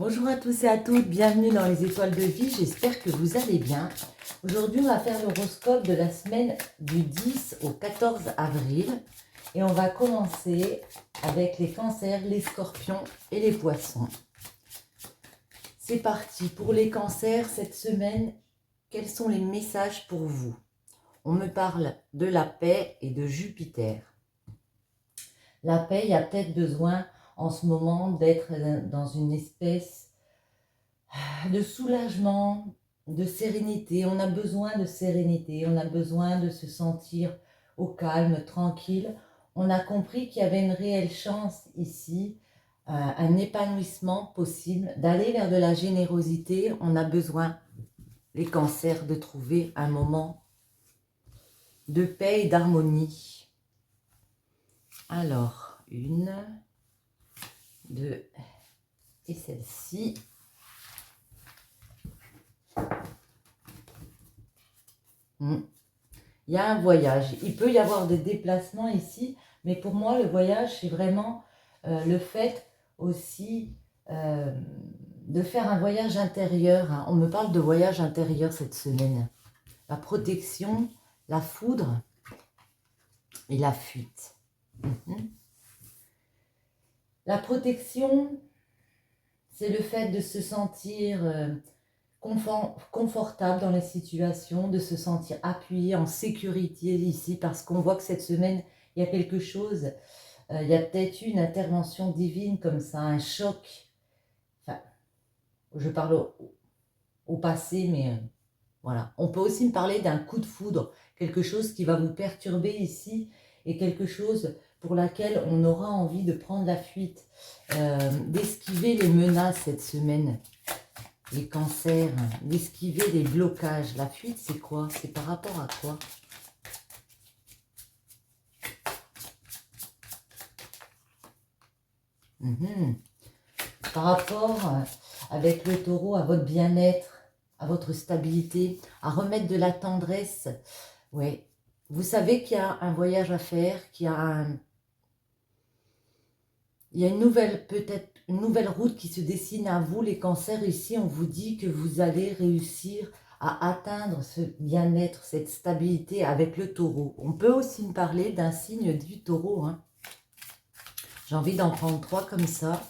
Bonjour à tous et à toutes, bienvenue dans les étoiles de vie, j'espère que vous allez bien. Aujourd'hui, on va faire l'horoscope de la semaine du 10 au 14 avril. Et on va commencer avec les cancers, les scorpions et les poissons. C'est parti, pour les cancers, cette semaine, quels sont les messages pour vous? On me parle de la paix et de Jupiter. La paix, il y a peut-être besoin en ce moment d'être dans une espèce de soulagement, de sérénité. On a besoin de sérénité, on a besoin de se sentir au calme, tranquille. On a compris qu'il y avait une réelle chance ici, un épanouissement possible, d'aller vers de la générosité. On a besoin, les cancers, de trouver un moment de paix et d'harmonie. Alors, une, deux, et celle-ci. Il y a un voyage. Il peut y avoir des déplacements ici, mais pour moi, le voyage, c'est vraiment le fait aussi de faire un voyage intérieur. On me parle de voyage intérieur cette semaine. La protection, la foudre et la fuite. La protection, c'est le fait de se sentir confortable dans les situations, de se sentir appuyé en sécurité ici, parce qu'on voit que cette semaine, il y a quelque chose, il y a peut-être une intervention divine comme ça, un choc. Enfin, je parle au passé, mais voilà. On peut aussi me parler d'un coup de foudre, quelque chose qui va vous perturber ici, et quelque chose pour laquelle on aura envie de prendre la fuite, d'esquiver les menaces cette semaine. Les cancers, d'esquiver les blocages. La fuite, c'est quoi? C'est par rapport à quoi? Par rapport avec le taureau à votre bien-être, à votre stabilité, à remettre de la tendresse. Ouais. Vous savez qu'il y a un voyage à faire, qu'il y a il y a une nouvelle, peut-être une nouvelle route qui se dessine à vous, les cancers. Ici, on vous dit que vous allez réussir à atteindre ce bien-être, cette stabilité avec le taureau. On peut aussi me parler d'un signe du taureau. J'ai envie d'en prendre 3 comme ça.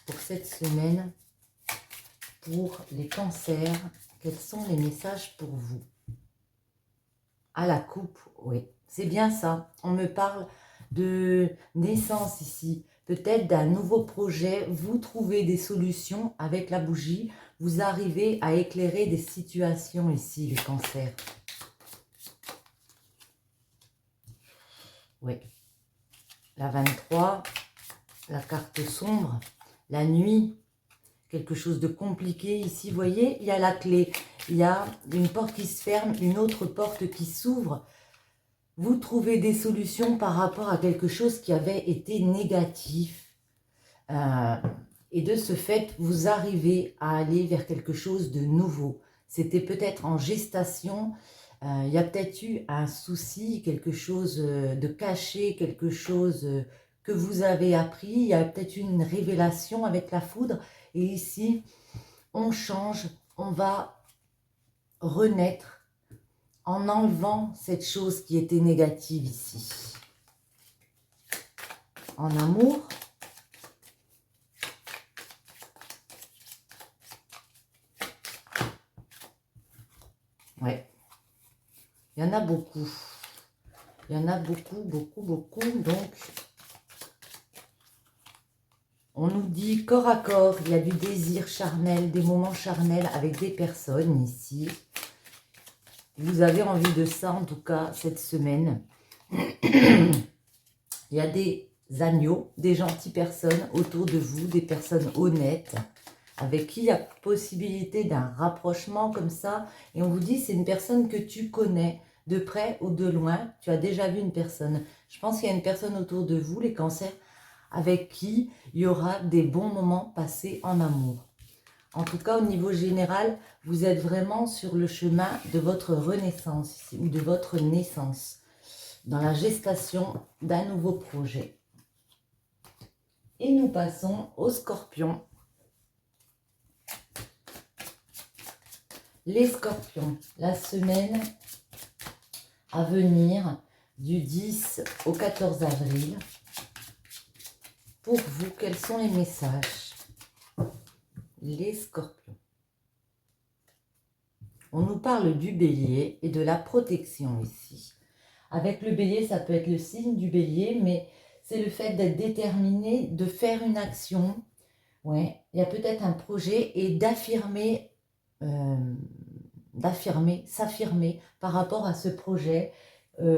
Pour cette semaine, pour les cancers, quels sont les messages pour vous? À la coupe, oui. C'est bien ça. On me parle de naissance ici. Peut-être d'un nouveau projet. Vous trouvez des solutions avec la bougie. Vous arrivez à éclairer des situations ici, les cancers. Oui. La 23, la carte sombre, la nuit. Quelque chose de compliqué ici. Vous voyez, il y a la clé. Il y a une porte qui se ferme, une autre porte qui s'ouvre. Vous trouvez des solutions par rapport à quelque chose qui avait été négatif. Et de ce fait, vous arrivez à aller vers quelque chose de nouveau. C'était peut-être en gestation. Il y a peut-être eu un souci, quelque chose de caché, quelque chose que vous avez appris. Il y a peut-être eu une révélation avec la foudre. Et ici, on change, on va renaître en enlevant cette chose qui était négative ici. En amour, ouais, il y en a beaucoup. Il y en a beaucoup, beaucoup, beaucoup. Donc, on nous dit corps à corps, il y a du désir charnel, des moments charnels avec des personnes ici. Vous avez envie de ça, en tout cas, cette semaine. Il y a des agneaux, des gentilles personnes autour de vous, des personnes honnêtes, avec qui il y a possibilité d'un rapprochement comme ça. Et on vous dit, c'est une personne que tu connais, de près ou de loin. Tu as déjà vu une personne. Je pense qu'il y a une personne autour de vous, les cancers, avec qui il y aura des bons moments passés en amour. En tout cas, au niveau général, vous êtes vraiment sur le chemin de votre renaissance ici, ou de votre naissance, dans la gestation d'un nouveau projet. Et nous passons aux scorpions. Les scorpions, la semaine à venir du 10 au 14 avril. Pour vous, quels sont les messages? Les scorpions. On nous parle du bélier et de la protection ici. Avec le bélier, ça peut être le signe du bélier, mais c'est le fait d'être déterminé, de faire une action. Ouais, il y a peut-être un projet et d'affirmer, s'affirmer par rapport à ce projet,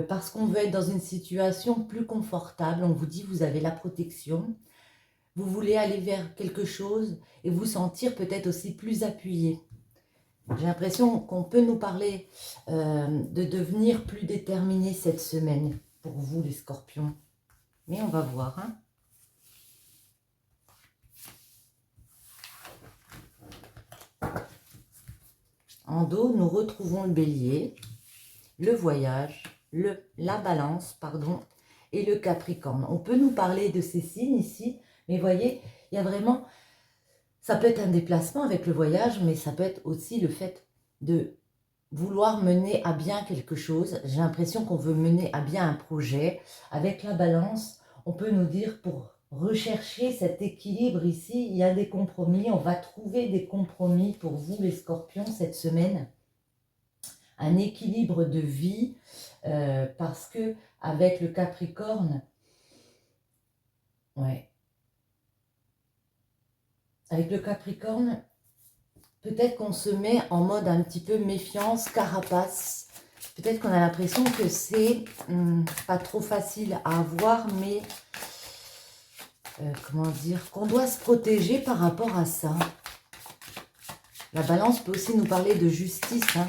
parce qu'on veut être dans une situation plus confortable. On vous dit, vous avez la protection. Vous voulez aller vers quelque chose et vous sentir peut-être aussi plus appuyé. J'ai l'impression qu'on peut nous parler de devenir plus déterminé cette semaine pour vous les scorpions. Mais on va voir. Hein. En dos, nous retrouvons le bélier, le voyage, la balance, pardon, et le capricorne. On peut nous parler de ces signes ici, mais voyez, il y a vraiment... Ça peut être un déplacement avec le voyage, mais ça peut être aussi le fait de vouloir mener à bien quelque chose. J'ai l'impression qu'on veut mener à bien un projet. Avec la balance, on peut nous dire pour rechercher cet équilibre ici, il y a des compromis. On va trouver des compromis pour vous les scorpions cette semaine. Un équilibre de vie parce que avec le capricorne, ouais. Avec le Capricorne, peut-être qu'on se met en mode un petit peu méfiance, carapace. Peut-être qu'on a l'impression que c'est pas trop facile à avoir, mais comment dire, qu'on doit se protéger par rapport à ça. La balance peut aussi nous parler de justice. Hein.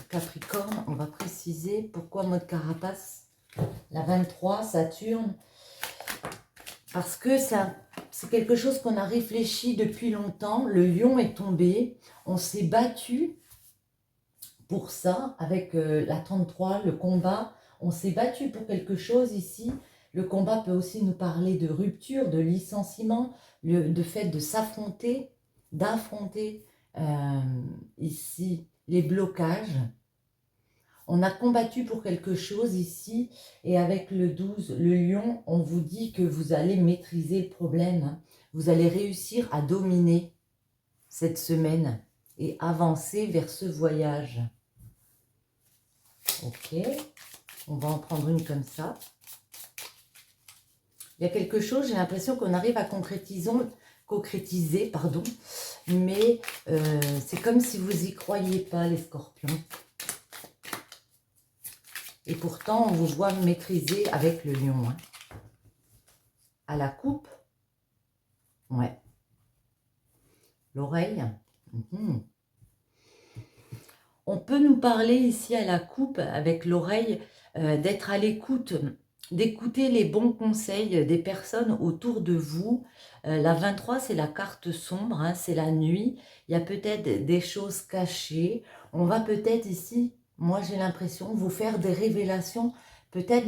Capricorne, on va préciser pourquoi mode carapace. La 23, Saturne. Parce que c'est quelque chose qu'on a réfléchi depuis longtemps. Le lion est tombé. On s'est battu pour ça avec la 33, le combat. On s'est battu pour quelque chose ici. Le combat peut aussi nous parler de rupture, de licenciement, de fait de s'affronter, d'affronter ici les blocages. On a combattu pour quelque chose ici, et avec le 12, le lion, on vous dit que vous allez maîtriser le problème. Hein. Vous allez réussir à dominer cette semaine et avancer vers ce voyage. Ok, on va en prendre une comme ça. Il y a quelque chose, j'ai l'impression qu'on arrive à concrétiser, pardon, mais c'est comme si vous n'y croyez pas, les scorpions. Et pourtant, on vous voit maîtriser avec le lion. Hein. À la coupe. Ouais. L'oreille. On peut nous parler ici à la coupe, avec l'oreille, d'être à l'écoute, d'écouter les bons conseils des personnes autour de vous. La 23, c'est la carte sombre, hein, c'est la nuit. Il y a peut-être des choses cachées. On va peut-être ici... Moi, j'ai l'impression vous faire des révélations. Peut-être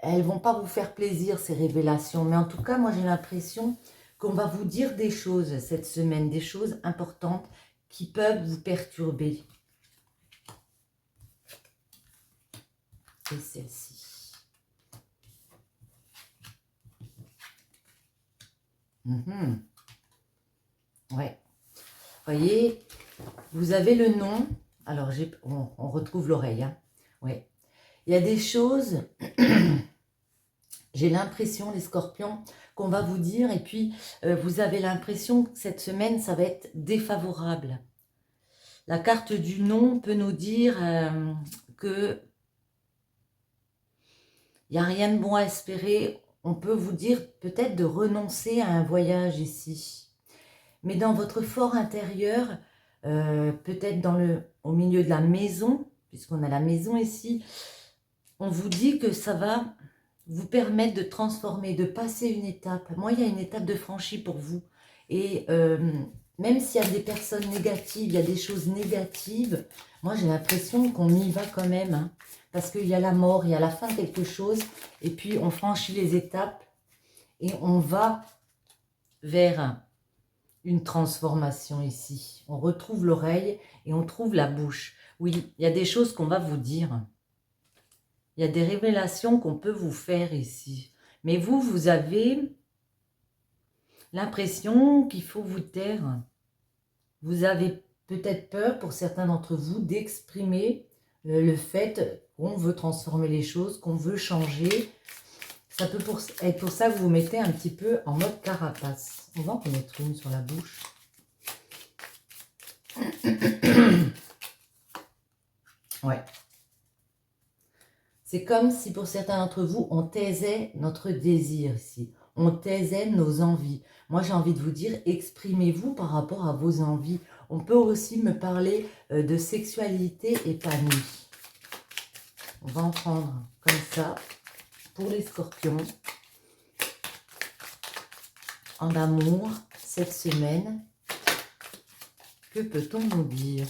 elles vont pas vous faire plaisir, ces révélations. Mais en tout cas, moi, j'ai l'impression qu'on va vous dire des choses cette semaine, des choses importantes qui peuvent vous perturber. Et celle-ci. Ouais. Voyez, vous avez le nom... Alors, on retrouve l'oreille. Hein. Ouais. Il y a des choses, j'ai l'impression, les scorpions, qu'on va vous dire. Et puis, vous avez l'impression que cette semaine, ça va être défavorable. La carte du non peut nous dire que il n'y a rien de bon à espérer. On peut vous dire peut-être de renoncer à un voyage ici. Mais dans votre fort intérieur... peut-être au milieu de la maison, puisqu'on a la maison ici, on vous dit que ça va vous permettre de transformer, de passer une étape. Moi, il y a une étape de franchie pour vous. Et même s'il y a des personnes négatives, il y a des choses négatives, moi j'ai l'impression qu'on y va quand même. Hein, parce qu'il y a la mort, il y a la fin de quelque chose, et puis on franchit les étapes Et on va vers une transformation ici. On retrouve l'oreille et on trouve la bouche. Oui, il y a des choses qu'on va vous dire. Il y a des révélations qu'on peut vous faire ici. Mais vous, vous avez l'impression qu'il faut vous taire. Vous avez peut-être peur, pour certains d'entre vous, d'exprimer le fait qu'on veut transformer les choses, qu'on veut changer. Ça peut être pour ça que vous vous mettez un petit peu en mode carapace. On va en mettre une sur la bouche. Ouais. C'est comme si pour certains d'entre vous, on taisait notre désir ici. On taisait nos envies. Moi, j'ai envie de vous dire, exprimez-vous par rapport à vos envies. On peut aussi me parler de sexualité épanouie. On va en prendre comme ça pour les scorpions. En amour, cette semaine, que peut-on nous dire?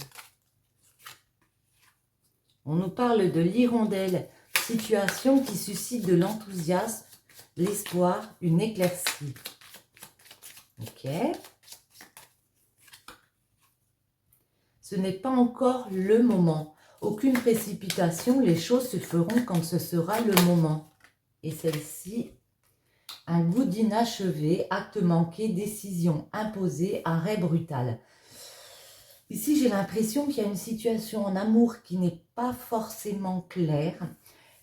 On nous parle de l'hirondelle, situation qui suscite de l'enthousiasme, l'espoir, une éclaircie. Ok. Ce n'est pas encore le moment. Aucune précipitation, les choses se feront quand ce sera le moment. Et celle-ci, un goût d'inachevé, acte manqué, décision imposée, arrêt brutal. Ici, j'ai l'impression qu'il y a une situation en amour qui n'est pas forcément claire,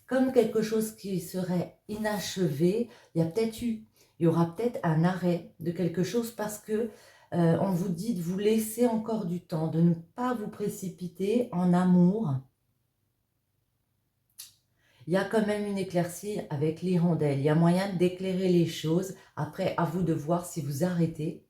comme quelque chose qui serait inachevé. Il y aura peut-être un arrêt de quelque chose parce que on vous dit de vous laisser encore du temps, de ne pas vous précipiter en amour. Il y a quand même une éclaircie avec l'hirondelle. Il y a moyen d'éclairer les choses. Après, à vous de voir si vous arrêtez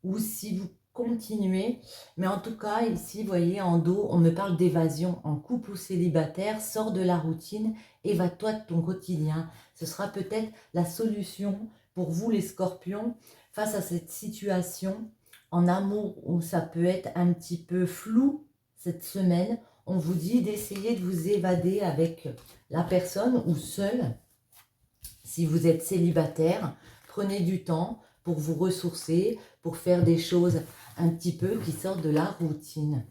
ou si vous continuez. Mais en tout cas, ici, vous voyez, en dos, on me parle d'évasion. En couple ou célibataire, sors de la routine, évade-toi de ton quotidien. Ce sera peut-être la solution pour vous, les scorpions, face à cette situation en amour où ça peut être un petit peu flou cette semaine. On vous dit d'essayer de vous évader avec la personne ou seul. Si vous êtes célibataire, prenez du temps pour vous ressourcer, pour faire des choses un petit peu qui sortent de la routine.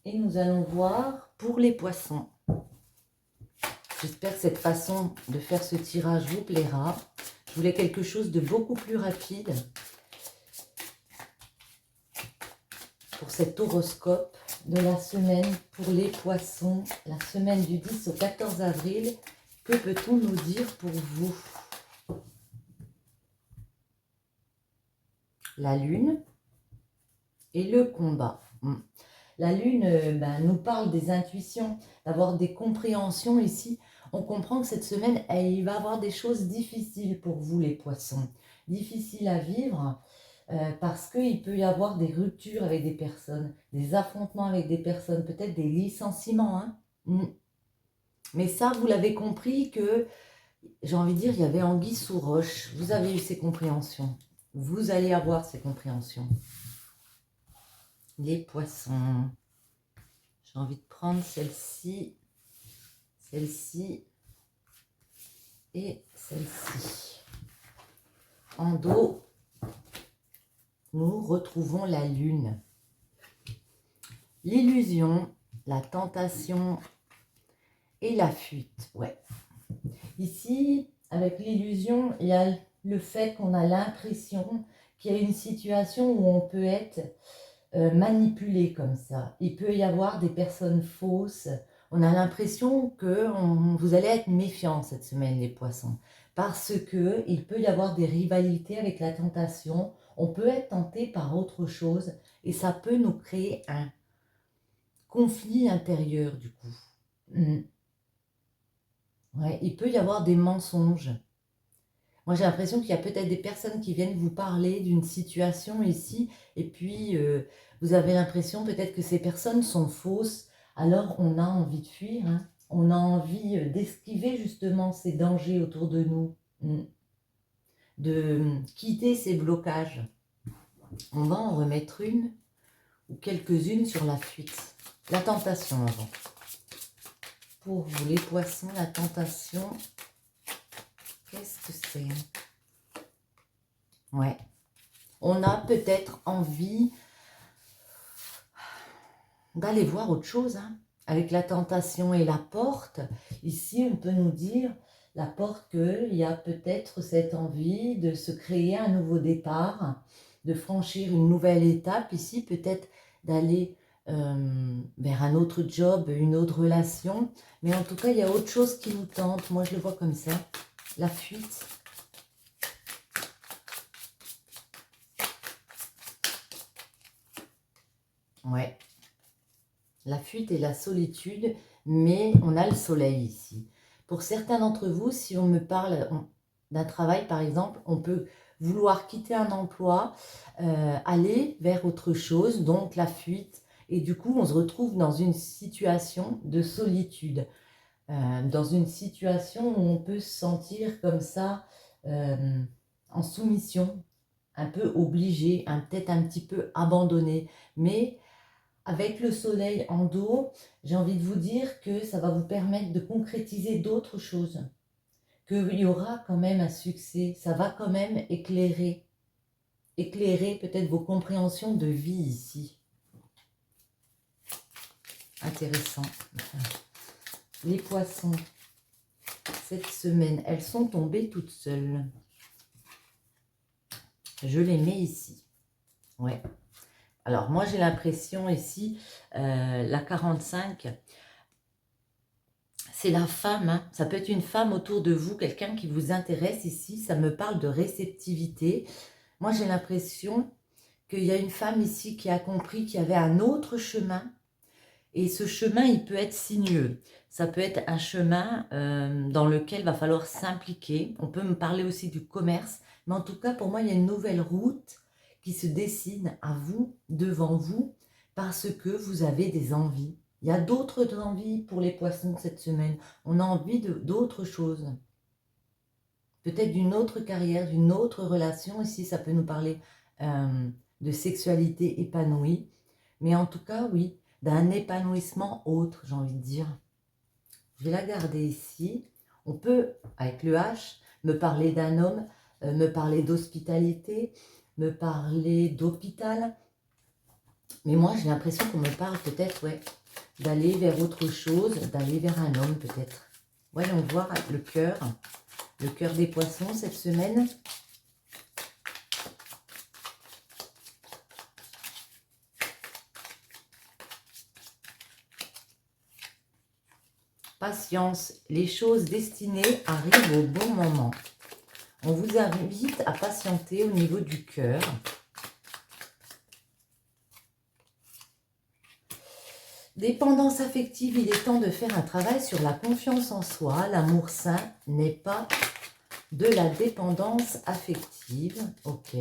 Et nous allons voir pour les poissons. J'espère que cette façon de faire ce tirage vous plaira. Je voulais quelque chose de beaucoup plus rapide pour cet horoscope de la semaine pour les poissons, la semaine du 10 au 14 avril. Que peut-on nous dire pour vous? La lune et le combat. La lune nous parle des intuitions, d'avoir des compréhensions ici. On comprend que cette semaine, il va y avoir des choses difficiles pour vous les poissons. Difficiles à vivre parce qu'il peut y avoir des ruptures avec des personnes, des affrontements avec des personnes, peut-être des licenciements. Mais ça, vous l'avez compris que, j'ai envie de dire, il y avait anguille sous roche. Vous avez eu ces compréhensions. Vous allez avoir ces compréhensions. Les poissons. J'ai envie de prendre celle-ci et celle-ci. En dos, nous retrouvons la lune. L'illusion, la tentation et la fuite. Ouais. Ici, avec l'illusion, il y a le fait qu'on a l'impression qu'il y a une situation où on peut être manipulé comme ça. Il peut y avoir des personnes fausses. On a l'impression que vous allez être méfiants cette semaine, les poissons. Parce que il peut y avoir des rivalités avec la tentation. On peut être tenté par autre chose. Et ça peut nous créer un conflit intérieur du coup. Ouais, il peut y avoir des mensonges. Moi, j'ai l'impression qu'il y a peut-être des personnes qui viennent vous parler d'une situation ici, et puis vous avez l'impression peut-être que ces personnes sont fausses, alors on a envie de fuir, on a envie d'esquiver justement ces dangers autour de nous, de quitter ces blocages. On va en remettre une ou quelques-unes sur la fuite. La tentation avant. Pour vous les poissons, la tentation Qu'est-ce que c'est? Ouais. On a peut-être envie d'aller voir autre chose, hein. Avec la tentation et la porte, ici on peut nous dire, la porte, qu'il y a peut-être cette envie de se créer un nouveau départ, de franchir une nouvelle étape, ici peut-être d'aller vers un autre job, une autre relation, mais en tout cas il y a autre chose qui nous tente, moi je le vois comme ça, la fuite. Ouais. La fuite et la solitude, mais on a le soleil ici. Pour certains d'entre vous, si on me parle d'un travail, par exemple, on peut vouloir quitter un emploi, aller vers autre chose, donc la fuite. Et du coup, on se retrouve dans une situation de solitude, dans une situation où on peut se sentir comme ça, en soumission, un peu obligé, peut-être un petit peu abandonné, mais avec le soleil en dos, j'ai envie de vous dire que ça va vous permettre de concrétiser d'autres choses, qu'il y aura quand même un succès, ça va quand même éclairer peut-être vos compréhensions de vie ici. Intéressant. Les poissons, cette semaine, elles sont tombées toutes seules. Je les mets ici. Ouais. Alors, moi, j'ai l'impression ici, la 45, c'est la femme, hein. Ça peut être une femme autour de vous, quelqu'un qui vous intéresse ici. Ça me parle de réceptivité. Moi, j'ai l'impression qu'il y a une femme ici qui a compris qu'il y avait un autre chemin. Et ce chemin, il peut être sinueux. Ça peut être un chemin dans lequel il va falloir s'impliquer. On peut me parler aussi du commerce. Mais en tout cas, pour moi, il y a une nouvelle route qui se dessine à vous, devant vous, parce que vous avez des envies. Il y a d'autres envies pour les poissons cette semaine. On a envie d'autres choses. Peut-être d'une autre carrière, d'une autre relation. Ici, ça peut nous parler de sexualité épanouie. Mais en tout cas, oui, d'un épanouissement autre, j'ai envie de dire. Je vais la garder ici. On peut, avec le H, me parler d'un homme, me parler d'hospitalité, me parler d'hôpital. Mais moi, j'ai l'impression qu'on me parle peut-être, ouais, d'aller vers autre chose, d'aller vers un homme peut-être. Voyons voir le cœur des poissons cette semaine. Patience, les choses destinées arrivent au bon moment. On vous invite à patienter au niveau du cœur. Dépendance affective, il est temps de faire un travail sur la confiance en soi. L'amour sain n'est pas de la dépendance affective. Ok.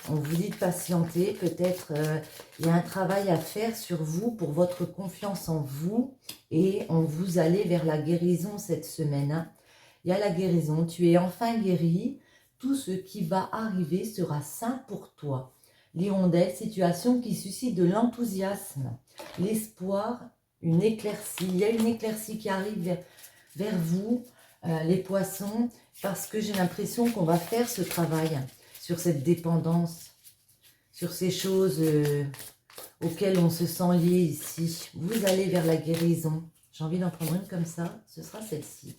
On vous dit de patienter. Peut-être il y a un travail à faire sur vous pour votre confiance en vous. Et on vous allez vers la guérison cette semaine. Hein. Il y a la guérison. Tu es enfin guéri. Tout ce qui va arriver sera sain pour toi. L'hirondelle, situation qui suscite de l'enthousiasme, l'espoir, une éclaircie. Il y a une éclaircie qui arrive vers vous, les poissons, parce que j'ai l'impression qu'on va faire ce travail sur cette dépendance, sur ces choses auxquelles on se sent lié ici. Vous allez vers la guérison. J'ai envie d'en prendre une comme ça, ce sera celle-ci.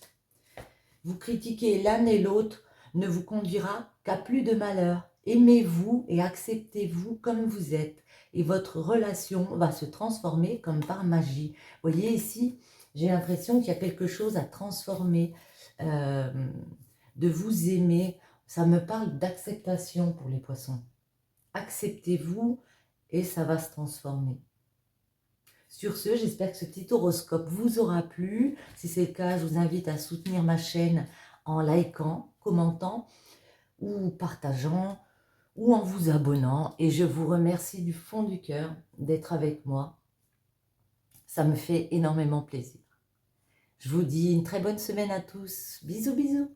Vous critiquez l'un et l'autre ne vous conduira qu'à plus de malheur. Aimez-vous et acceptez-vous comme vous êtes. Et votre relation va se transformer comme par magie. Vous voyez ici, j'ai l'impression qu'il y a quelque chose à transformer, de vous aimer. Ça me parle d'acceptation pour les poissons. Acceptez-vous et ça va se transformer. Sur ce, j'espère que ce petit horoscope vous aura plu. Si c'est le cas, je vous invite à soutenir ma chaîne en likant, commentant ou partageant ou en vous abonnant. Et je vous remercie du fond du cœur d'être avec moi. Ça me fait énormément plaisir. Je vous dis une très bonne semaine à tous. Bisous, bisous.